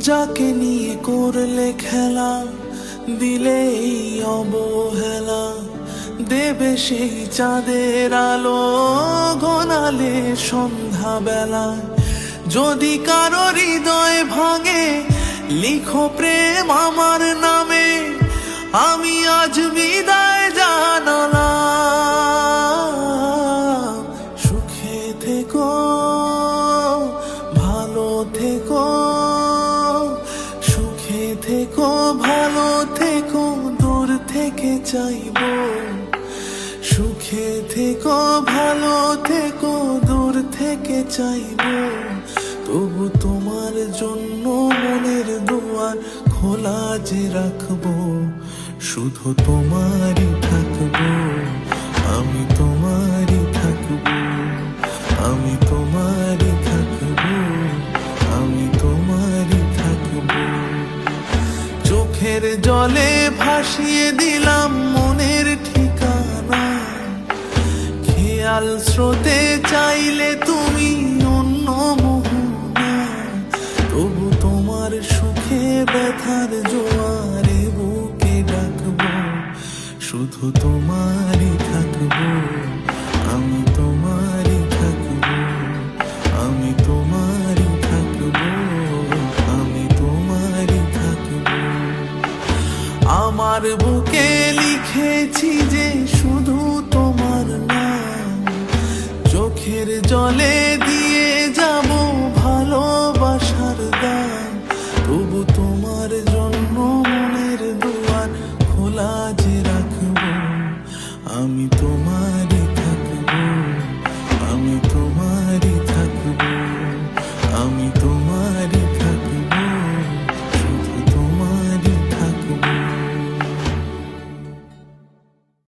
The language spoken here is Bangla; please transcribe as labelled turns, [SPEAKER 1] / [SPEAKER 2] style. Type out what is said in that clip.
[SPEAKER 1] যাকে নিয়ে করলে খেলা, দিলে এই অবহেলা, দেবে সেই চাঁদের আলো ঘনালে সন্ধ্যা বেলা। যদি কারো হৃদয় ভাঙে, লিখো প্রেম আমার নামে, আমি আজ বিদায় জানালাম। সুখে থেকো, ভালো থেকো, সুখে থেকো, ভালো থেকো, দূর থেকে চাইবো। সুখে থেকো, ভালো থেকো, দূর থেকে চাইবো। তবু তোমার জন্য মনের দুয়ার খোলা যে রাখবো, শুধু তোমারই থাকবো, আমি তোমারই থাকবো, আমি তোমারই থাকবো, আমি তোমারই থাকবো। চোখের জলে ভাসিয়ে দিলাম মনের ঠিকানা, খেয়াল স্রোতে চাইলে তুমি অন্য মোহনা। তবু তোমার সুখে ব্যথার জোয়ারে বুকে ডাকবো, শুধু তোমারই থাকবো, আমি তোমারই থাকবো, আমি তোমারই থাকবো, আমি তোমারই থাকবো। আমার বুকে লিখেছি যে শুধু তোমার নাম, চোখের জলে